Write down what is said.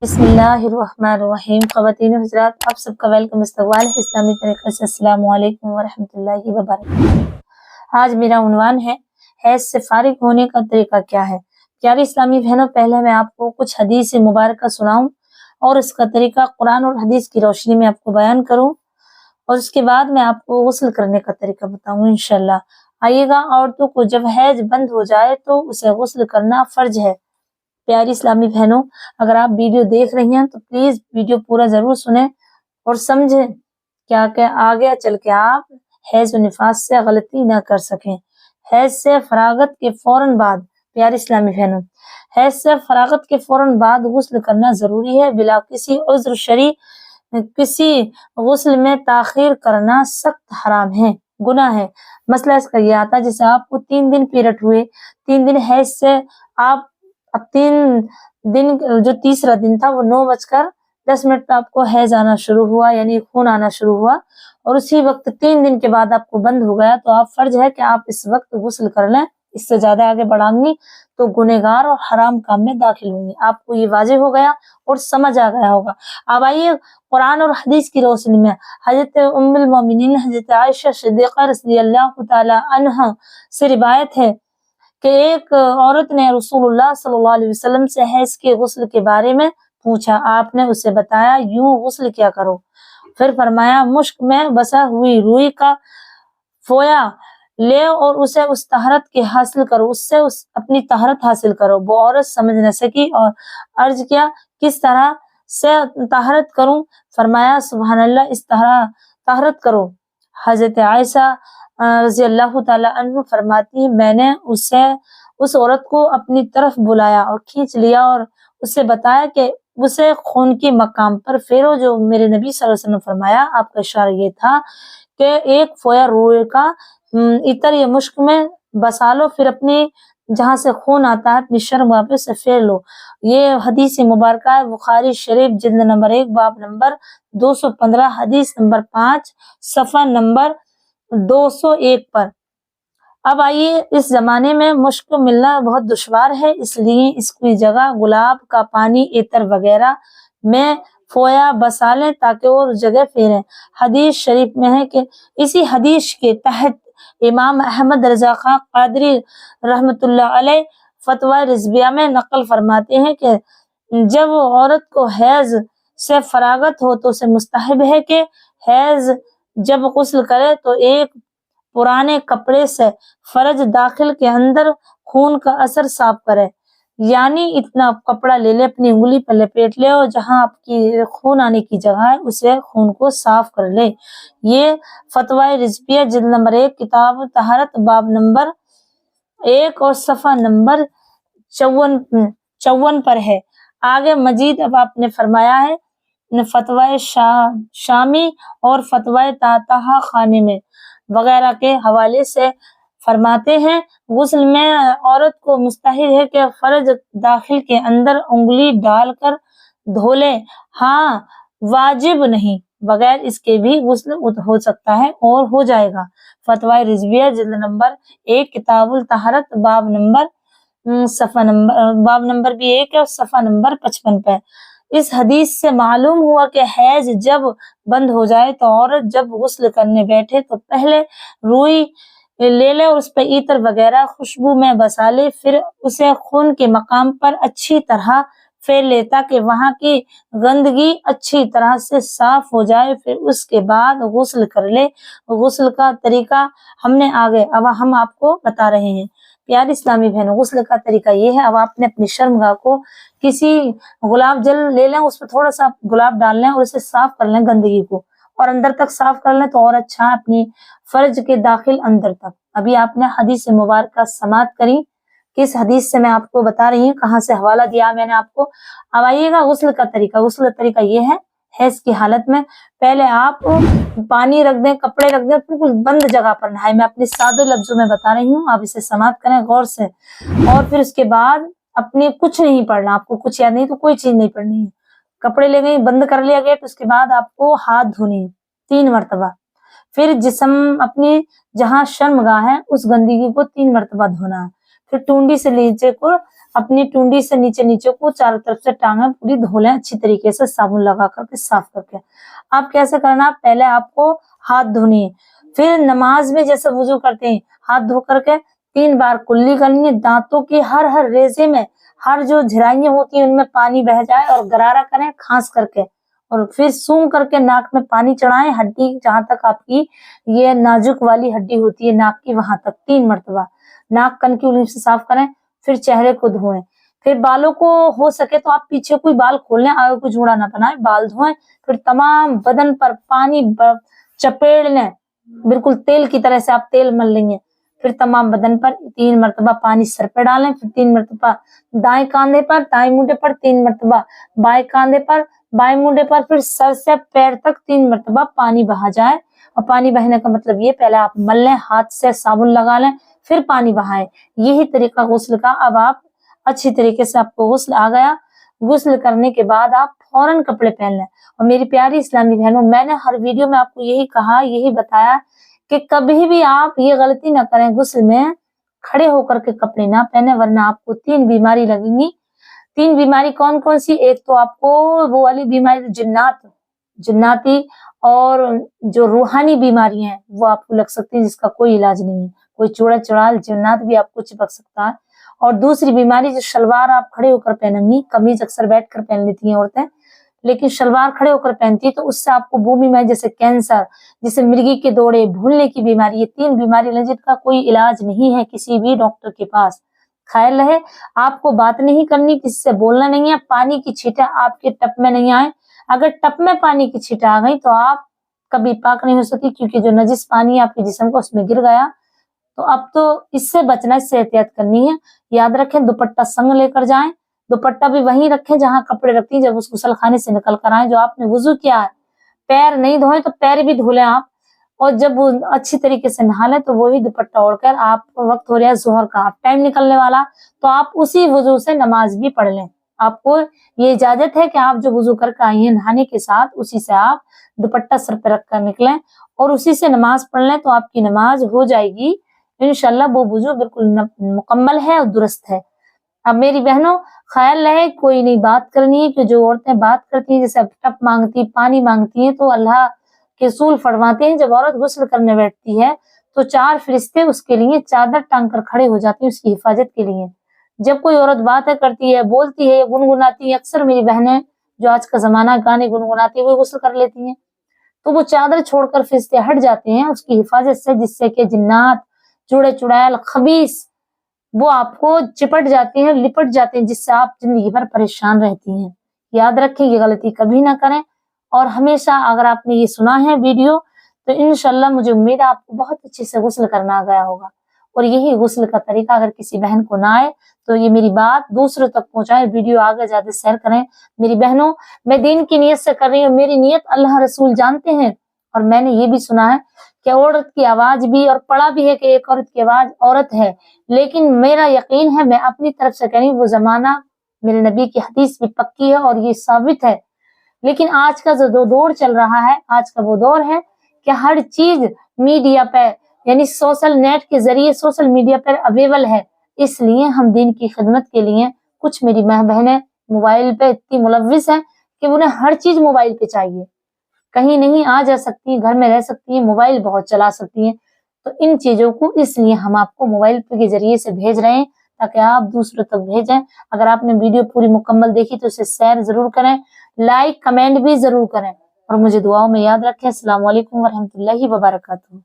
बिस्मिल्लाहिर्रहमानिर्रहीम। ख़वातीन हज़रात, आप सबका वेलकम इस्तकबाल है इस्लामी तरीक़े से। अस्सलामु अलैकुम वरहमतुल्लाहि वबरकातुहू। आज मेरा उन्वान है हैज़ से फारिग होने का तरीका क्या है। प्यारी इस्लामी बहनों, पहले मैं आपको कुछ हदीस मुबारक सुनाऊं और इसका तरीका कुरान और हदीस की रोशनी में आपको बयान करूं और उसके बाद मैं आपको गुस्ल करने का तरीका बताऊं इंशाल्लाह। आइएगा, औरतों को जब हैज बंद हो जाए तो उसे गुस्ल करना फर्ज है। प्यारी इस्लामी बहनों, अगर आप वीडियो देख रही हैं तो प्लीज वीडियो पूरा जरूर सुने और समझें क्या क्या आगे चल के आप हैज और निफास से गलती ना कर सकें। हैज से फरागत के फौरन बाद, प्यारी इस्लामी बहनों, हैज से फरागत के फौरन बाद गुस्ल करना जरूरी है। बिला किसी उज्र शरी किसी गुस्ल में ताखीर करना सख्त हराम है, गुनाह है। मसला इसका ये आता है, जैसे आपको 3 दिन पीरियड हुए, 3 दिन हैज से आप अब 3 दिन जो तीसरा दिन था वो 9:10 पे आपको हैज आना शुरू हुआ, यानी खून आना शुरू हुआ और उसी वक्त 3 दिन के बाद आपको बंद हो गया, तो आप फर्ज है कि आप इस वक्त गुस्ल कर लें। इससे ज्यादा आगे बढ़ाऊंगी तो गुनहगार और हराम काम में दाखिल होंगी। आपको ये वाज़ेह हो गया और समझ आ गया होगा। अब आइए कुरान और हदीस की रोशनी में हजरत उम्मुल मोमिनीन हजरत आयशा सिद्दीक़ा रज़ियल्लाहु ताला अन्हा से रिवायत है कि एक औरत ने रसूलुल्लाह सल्लल्लाहु अलैहि वसल्लम से हैज के गुस्ल के बारे में पूछा। आपने उसे बताया, यूं गुस्ल क्या करो। फिर फरमाया, मुश्क में बसा हुई रुई का फोया ले और उसे उस तहरत के हासिल करो, उससे उस अपनी तहरत हासिल करो। वो औरत समझ न सकी और अर्ज किया, किस तरह से तहरत करूं। फरमाया, सुभान अल्लाह, इस तरह तहरत करो। हजरत आयशा रज़ी अल्लाह ताला अन्हा फरमाती है, मैंने उस औरत को अपनी तरफ बुलाया और खींच लिया और उससे बताया कि उसे खून की मकाम पर फेरो, जो मेरे नबी सल्लल्लाहु अलैहि वसल्लम फरमाया। आपका इशारा ये था कि एक फोया रूए का इतर या मुश्क में बसा लो, फिर अपनी जहां से खून आता है अपनी शर्म वहां पे से फेर लो। ये हदीस मुबारक है बुखारी शरीफ जिल्द नंबर 1 बाब नंबर 215 हदीस नंबर 5 सफा नंबर 201 पर। अब आइए, इस जमाने में मुश्क मिलना बहुत दुश्वार है, इसलिए इसकी जगह गुलाब का पानी, इतर वगैरह में फोया बसा लें ताकि वो जगह फेरें। हदीस शरीफ में है कि इसी हदीस के तहत इमाम अहमद रजा खां कादरी रहमतुल्लाह अलैह फतवा रिजविया में नकल फरमाते हैं कि जब औरत को हैज से फरागत हो तो उसे मुस्तहब है कि हैज जब गुस्ल करे तो एक पुराने कपड़े से फरज दाखिल के अंदर खून का असर साफ करे, यानी इतना कपड़ा ले ले, अपनी उंगली पर लपेट ले और जहां आपकी खून आने की जगह है उसे खून को साफ कर ले। ये फतवा रिजविया जिल्द नंबर 1 किताब तहरत बाब नंबर 1 और सफा नंबर 54 पर है। आगे मजीद अब आपने फरमाया है फतवा शामी और फतवा ताताहा खाने में वगैरह के हवाले से फरमाते हैं, गुस्ल में औरत को मुस्तहिब है कि फर्ज दाखिल के अंदर उंगली डालकर धो ले। हाँ, वाजिब नहीं, बगैर इसके भी गुस्ल हो सकता है और हो जाएगा। फतवा रिजविया जिल्द नंबर 1 किताबुल तहरत बाब नंबर भी 1 है और सफा नंबर 55 पे। इस हदीस से मालूम हुआ कि हैज जब बंद हो जाए तो औरत जब गुस्ल करने बैठे तो पहले रुई ले ले और उस पर इतर वगैरह खुशबू में बसा ले, फिर उसे खून के मकाम पर अच्छी तरह फेर ले ताकि वहां की गंदगी अच्छी तरह से साफ हो जाए। फिर उसके बाद गुस्ल कर ले। गुस्ल का तरीका हमने आगे अब हम आपको बता रहे हैं। प्यारी इस्लामी बहनों, गुस्ल का तरीका ये है, अब आपने अपनी शर्मगाह को किसी गुलाब जल ले लें, उसमें थोड़ा सा गुलाब डाल लें और उसे साफ कर लें, गंदगी को और अंदर तक साफ कर लें तो और अच्छा, अपनी फर्ज के दाखिल अंदर तक। अभी आपने हदीस मुबारक समात करी, किस हदीस से मैं आपको बता रही हूँ, कहाँ से हवाला दिया मैंने आपको। अब आइएगा गुस्ल का तरीका। गुस्ल का तरीका ये है, हैज की हालत में पहले आप पानी रख दें, कपड़े रख दें, बिल्कुल बंद जगह पर नहाए। मैं अपने सादे लफ्जों में बता रही हूँ, आप इसे समात करें गौर से। और फिर उसके बाद अपने कुछ नहीं पढ़ना, आपको कुछ याद नहीं तो कोई चीज नहीं पढ़नी है। कपड़े ले गए, बंद कर लिया गेट, उसके बाद आपको हाथ धोने 3 मरतबा। फिर जिस्म अपनी जहां शर्मगाह है उस गंदगी को 3 मरतबा धोना है। फिर टूंडी से नीचे को अपनी टुंडी से नीचे नीचे को चारों तरफ से टांगें पूरी धो लें अच्छी तरीके से साबुन लगा करके साफ करके। आप कैसे करना, पहले आपको हाथ धोनी है, फिर नमाज में जैसे वुजू करते हैं हाथ धो करके 3 बार कुल्ली करनी है। दांतों की हर रेजे में, हर जो झिराइयां होती हैं उनमें पानी बह जाए और गरारा करें खांस करके, और फिर सूंघ करके नाक में पानी चढ़ाएं, हड्डी जहां तक आपकी ये नाजुक वाली हड्डी होती है नाक की वहां तक 3 मरतबा नाक कन की उंगली से साफ करें। फिर चेहरे को धोएं, फिर बालों को हो सके तो आप पीछे कोई बाल खोल लें, आगे को जूड़ा ना बनाए, बाल धोएं। फिर तमाम बदन पर पानी चपेड़ लें, बिल्कुल तेल की तरह से आप तेल मल लेंगे। फिर तमाम बदन पर 3 मरतबा पानी सर पे डालें, फिर 3 मरतबा दाएं कांधे पर, दाएं मुंडे पर, 3 मरतबा बाएं कांधे पर, बाएं मुंडे पर, फिर सर से पैर तक 3 मरतबा पानी बहा जाए। और पानी बहने का मतलब ये, पहले आप मल लें, हाथ से साबुन लगा लें, फिर पानी बहाएं। यही तरीका गुस्ल का। अब आप अच्छी तरीके से आपको गुस्ल आ गया। गुस्ल करने के बाद आप फौरन कपड़े पहन लें। और मेरी प्यारी इस्लामी बहनों, मैंने हर वीडियो में आपको यही कहा, यही बताया कि कभी भी आप ये गलती ना करें, गुस्ल में खड़े होकर के कपड़े ना पहने, वरना आपको 3 बीमारी लगेंगी। 3 बीमारी कौन कौन सी? एक तो आपको वो वाली बीमारी जिन्नाती और जो रूहानी बीमारी हैं वो आपको लग सकती है, जिसका कोई इलाज नहीं है। कोई चूड़ा चुड़ाल जिन्नात भी आपको चिपक सकता है। और दूसरी बीमारी, जो शलवार आप खड़े होकर पहनेंगी, कमीज अक्सर बैठ कर पहन लेती हैं औरतें, लेकिन शलवार खड़े होकर पहनती है तो उससे आपको वो बीमारी, जैसे कैंसर, जैसे मिर्गी के दौरे, भूलने की बीमारी, ये 3 बीमारी है जिनका कोई इलाज नहीं है किसी भी डॉक्टर के पास। ख्याल रहे, आपको बात नहीं करनी, किसी से बोलना नहीं है, पानी की छींटें आपके टप में नहीं आए। अगर टप में पानी की छींटें आ गई तो आप कभी पाक नहीं हो सकती, क्योंकि जो नजिस पानी है आपके जिस्म का उसमें गिर गया। तो अब तो इससे बचना, इससे एहतियात करनी है। याद रखें, दुपट्टा संग लेकर जाएं, दुपट्टा भी वहीं रखें जहां कपड़े रखती हैं जब उस गुसलखाने से निकल कर आए। जो आपने वुजू किया है, पैर नहीं धोए तो पैर भी धो लें आप, और जब वो अच्छी तरीके से नहा लें तो वही दुपट्टा ओढ़कर, आप वक्त हो रहा है जोहर का, आप टाइम निकलने वाला, तो आप उसी वुजू से नमाज भी पढ़ लें। आपको ये इजाजत है कि आप जो वुजू करके आई हैं नहाने के साथ, उसी से आप दुपट्टा सर पर रख कर निकलें और उसी से नमाज पढ़ लें, तो आपकी नमाज हो जाएगी इंशाल्लाह। वो वुजू बिल्कुल मुकम्मल है और दुरुस्त है। अब मेरी बहनों, ख्याल रहे, कोई नहीं बात करनी है, कि जो औरतें बात करती हैं, जैसे टप मांगती, पानी मांगती हैं, तो अल्लाह के रसूल फरमाते हैं, जब औरत गुस्ल करने बैठती है तो 4 फरिश्ते उसके लिए चादर टांग कर खड़े हो जाते हैं उसकी हिफाजत के लिए। जब कोई औरत बातें करती है, बोलती है, गुनगुनाती है, अक्सर मेरी बहनें जो आज का जमाना गाने गुनगुनाती है वो गुस्ल कर लेती हैं, तो वो चादर छोड़कर फरिश्ते हट जाते हैं उसकी हिफाजत से, जिससे कि जिन्नात, चूड़े चुड़ैल, खबीस वो आपको चिपट जाते हैं, लिपट जाते हैं, जिससे आप जिंदगी भर परेशान रहती हैं। याद रखें, ये गलती कभी ना करें। और हमेशा अगर आपने ये सुना है वीडियो, तो इंशाल्लाह मुझे उम्मीद है आपको बहुत अच्छे से गुस्ल करना आ गया होगा। और यही गुस्ल का तरीका अगर किसी बहन को ना आए तो ये मेरी बात दूसरों तक पहुंचाएं, वीडियो आगे ज्यादा शेयर करें। मेरी बहनों, मैं दीन की नीयत से कर रही हूँ, मेरी नीयत अल्लाह रसूल जानते हैं। और मैंने ये भी सुना है कि औरत की आवाज भी, और पढ़ा भी है कि एक औरत की आवाज औरत है, लेकिन मेरा यकीन है, मैं अपनी तरफ से कह रही हूँ, वो जमाना मेरे नबी की हदीस भी पक्की है और ये साबित है। लेकिन आज का जो दौर चल रहा है, आज का वो दौर है कि हर चीज मीडिया पे, यानी सोशल नेट के जरिए, सोशल मीडिया पर अवेलेबल है। इसलिए हम दीन की खिदमत के लिए, कुछ मेरी बहनें मोबाइल पे इतनी मुलव्विस हैं कि उन्हें हर चीज मोबाइल पे चाहिए, कहीं नहीं आ जा सकती, घर में रह सकती है, मोबाइल बहुत चला सकती है। तो इन चीजों को इसलिए हम आपको मोबाइल के जरिए से भेज रहे हैं, ताकि आप दूसरों तक भेजें। अगर आपने वीडियो पूरी मुकम्मल देखी तो इसे शेयर जरूर करें, लाइक कमेंट भी जरूर करें, और मुझे दुआओं में याद रखें। अस्सलाम वालेकुम वरहमतुल्लाहि वबरकातुहू।